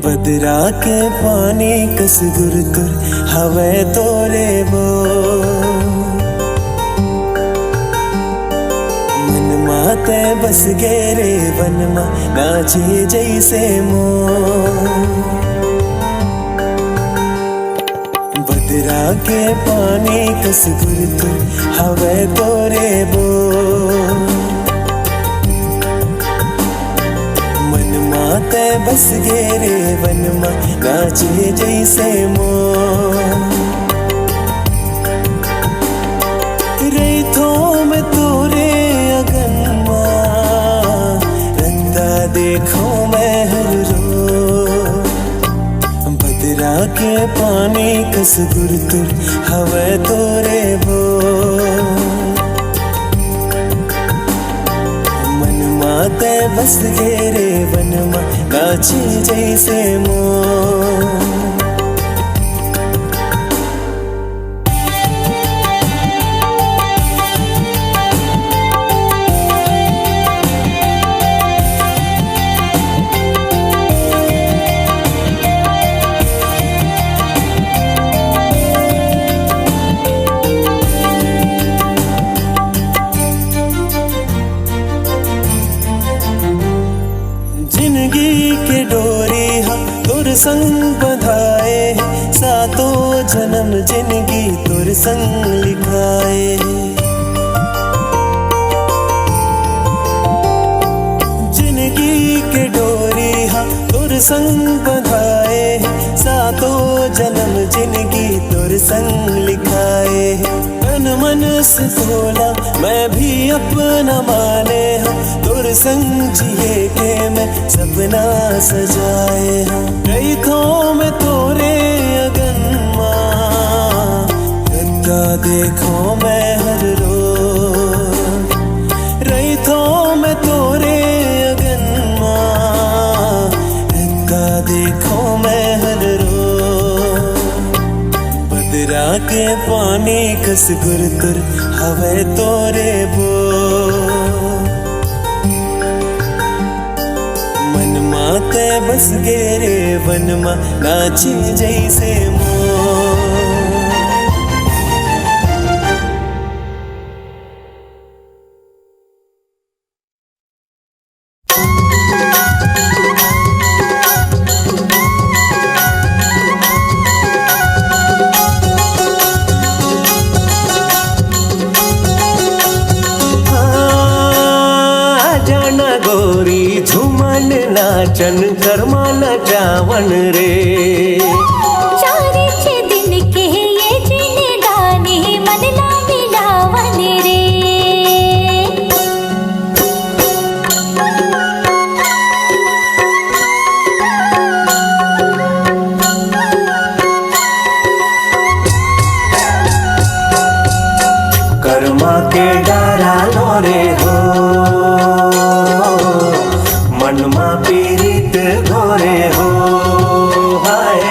बदरा के पानी कस गुर कर हवे तोरे वो मन माते बस गेरे वनमा नाचे जैसे मो बदरा के पानी कस गुर कर हवे तोरे वो माते बस गेरे वनमा नाचे जैसे मो रेथो में तोरे अगनमा रंदा देखो मैं हर रो बदरा के पानी कस गुर तुर हवे तोरे वो माते बस गेरे वनमा नाचे जैसे मो जिंदगी के डोरी हम तुर संग बंधाए सातों जन्म जिंदगी तुर संग लिखाए जिंदगी के डोरी हम तुर संग बंधाए सातों जन्म जिंदगी तुर संग लिखाए तन मन से तोला मैं भी अपना माने हम तुर संग जिए के मैं सपना सजाए हम रेखों में तोरे अगनमा गंगा देखो मैं हर रोज रेखों में तोरे अगनमा गंगा देखो मैं हर रोज बदरा के पानी कस गुर तुर हवे तोरे वो मन माते बस गेरे वनमा नाचे जैसे मो झुमन नाचन कर्मा नचावन रे चारे छे दिन के ये जीने दाने मन ला मिलावन रे कर्मा के डारा लोरे हो मनमा पीड़ित घोरे हो हाय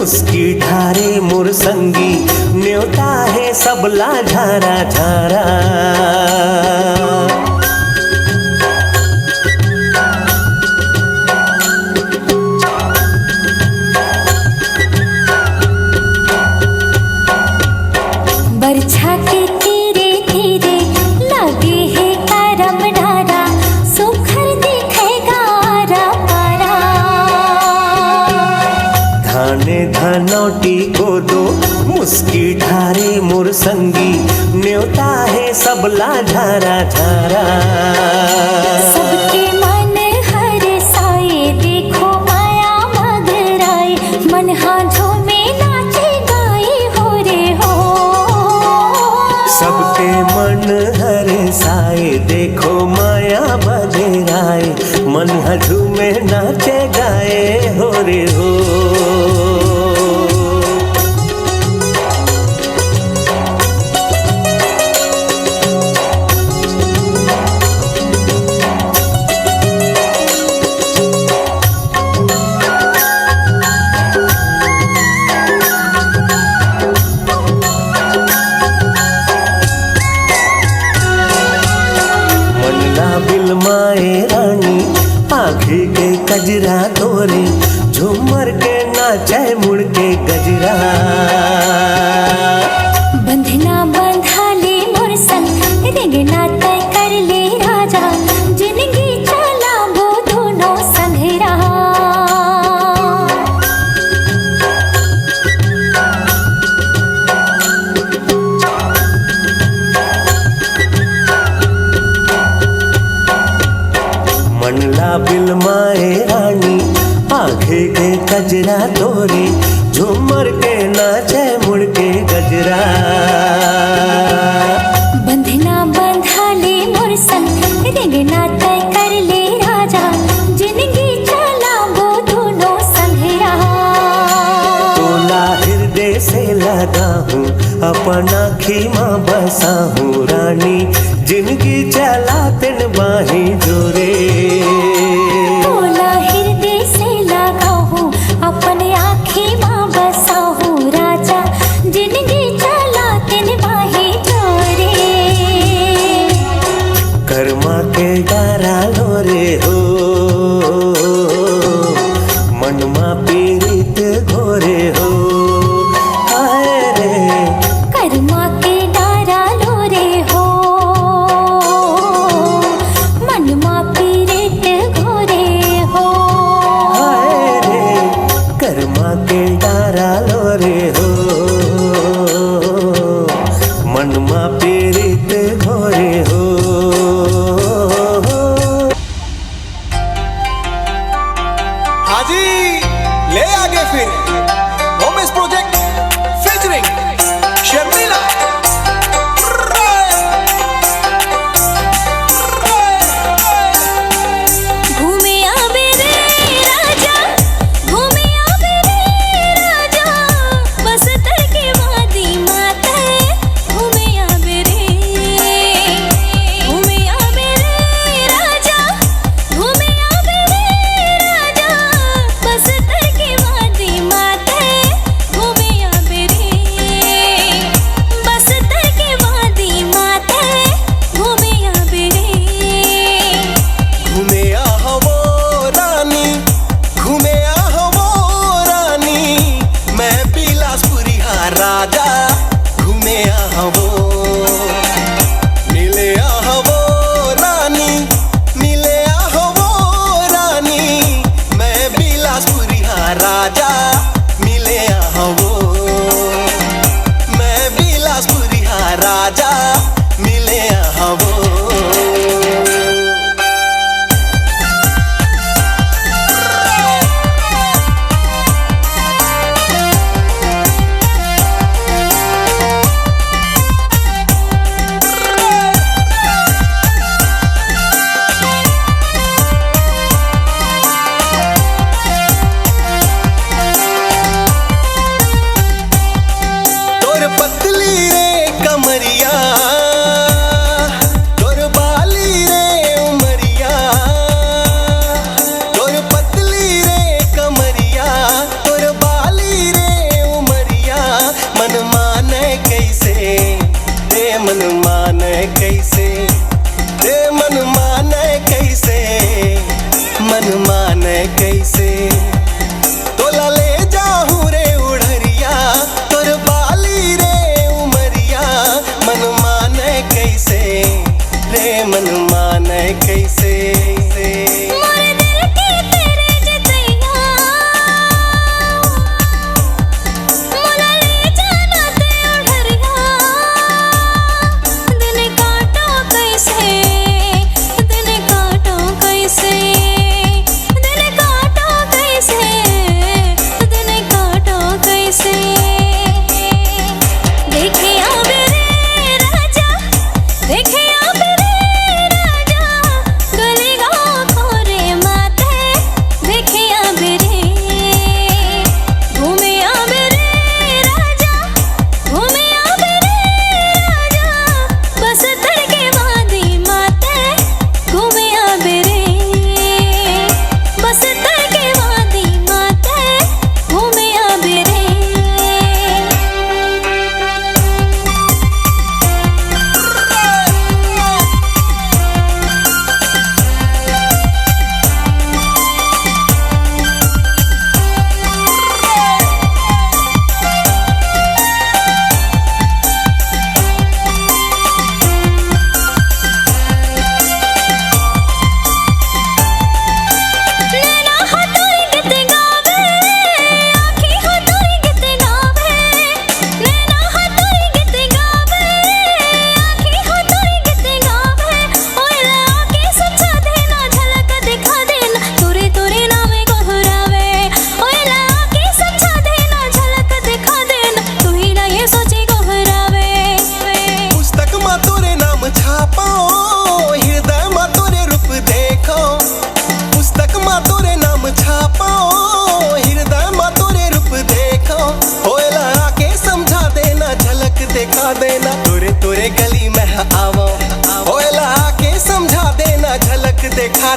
मुस्की ढारे मोर संगी न्योता है सबला झारा झारा। बरछा के धीरे धीरे लगे है करम डारा, सुखर दिखेगा आरा पारा। धाने धनौटी को दो मुस्की ढारे मोर संगी न्योता है सबला झारा झारा। सबके मन हर साए देखो माया मगराए, मन हाँ झूमे नाचे गाए हो रे हो। सबके मन हर साए देखो माया बजराए, मन झूमे नाचे गाए हो रे हो। माए रानी आँखी के कजरा तोरे, झूमर के नाचे मुड़ के गजरा। बंधना बंधा ले मोर संग रिंगना तय कर ले राजा, जिंदगी चला वो दोनों संघरा। मनला बिल माए रानी आँखे के कजरा तोरे, झूमर के नाचे मुड़ के गजरा। बंधना बंधा ले मोर संग रिंगना तय कर ले राजा, जिंदगी चला वो दोनों संघरा। तोला हृदय से लगा हूँ अपना खीमा बसा हूँ रानी, जिंदगी चला तिन बाही जोरे। तोला हृदय से लगा हूँ अपने आँखी माँ बसा हूँ राजा, जिंदगी चला तिन बाही जोरे। कर्मा के डारा लोरे हो मनमा पीड़ित घोरे हो। हाय रे कर्मा के डारा लोरे हो मनमा पीड़ित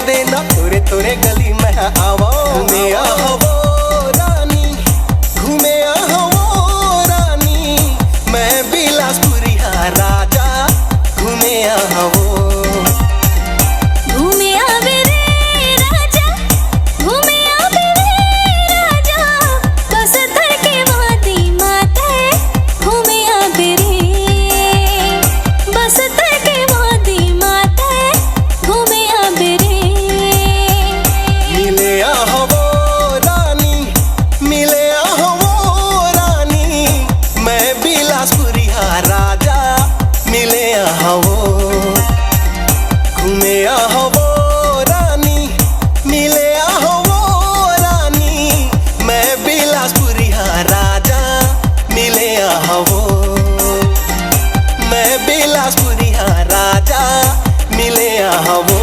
देना तोरे तोरे गली में आवो। घूमे आवो रानी, घूमे आवो रानी, मैं बिलासपुरी राजा। घूमे आवो, घूमे आवे रे राजा, घूमे आवे रे राजा, कसतर के वादी माते घूमे आवे रे, बसतर के वादी माते घूमे आवे रे। मिले आवो रानी, मिले आवो रानी, मैं बिलासपुरी राजा। मिले आवो, घूमे आवो रानी, मिले आवो रानी, मैं बिलासपुरी राजा। मिले आवो, मैं बिलासपुरी राजा। मिले आवो।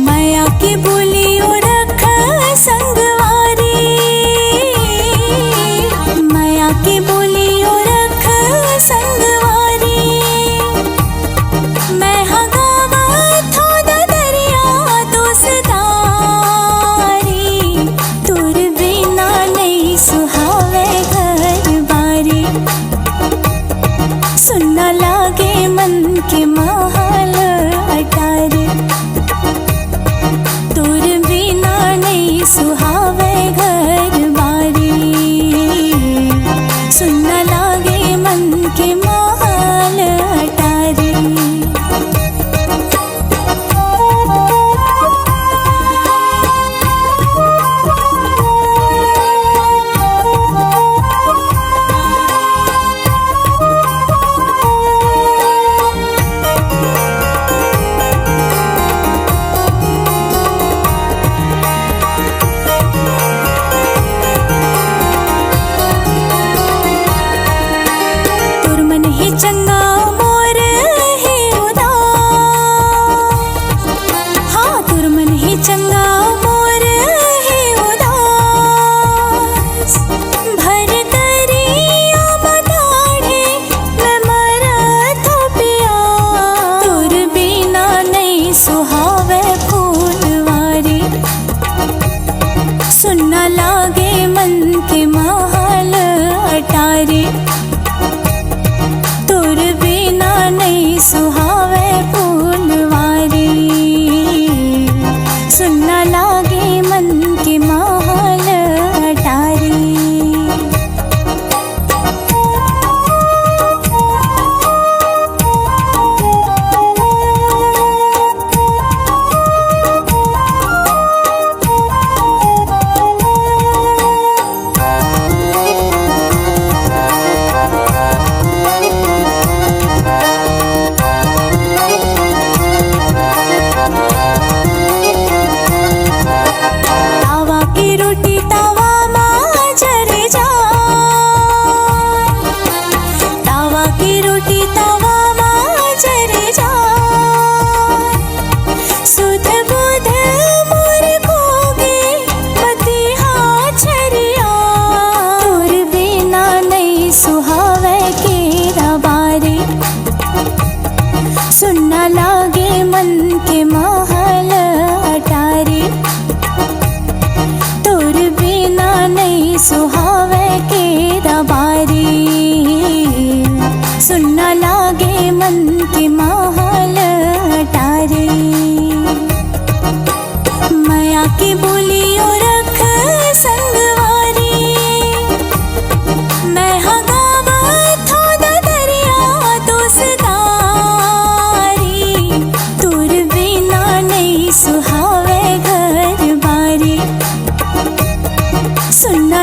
माया की बोलियो रख संगवारी, माया की बोलियो रख संगवारी, मैं हगावा थोद दरिया दोस्तारी, तुर बिना नहीं सुहावे घर बारी, सुनना लागे मन के महल अटारी, तुर बिना नहीं सुहावे घर बारी, सुनना लागे मन के महल अटारी। तुर मन ही चंगा मोर ही उदास, हाँ तुर मन ही चंगा मोर ही उदास, भर दरिया बताड़े मैं मरत हो पिया, तुर बिना नहीं सुहावे फूलवारी, सुनना लागे मन के महल अटारी, तुर बिना नहीं सुहावे फूलवारी, सुनना लागे मन के महल अटारी। तावा की रोटी तावा माँ जरे जा, तावा की रोटी तावा माँ जरे जा, सुध बुध मोर खोगे पतिहा छरिया, तुर बिना नहीं सुहावे केरा बारी, सुनना लागे मन के महल अटारी, तुर बिना नहीं सुहावे केरा बारी, सुनना लागे मन के महल अटारी। माया की बोलियो रख संगवारी, मैं हगावा थोद दरिया दोस्तारी, तुर बिना नहीं सुहावे घर बारी, सुनना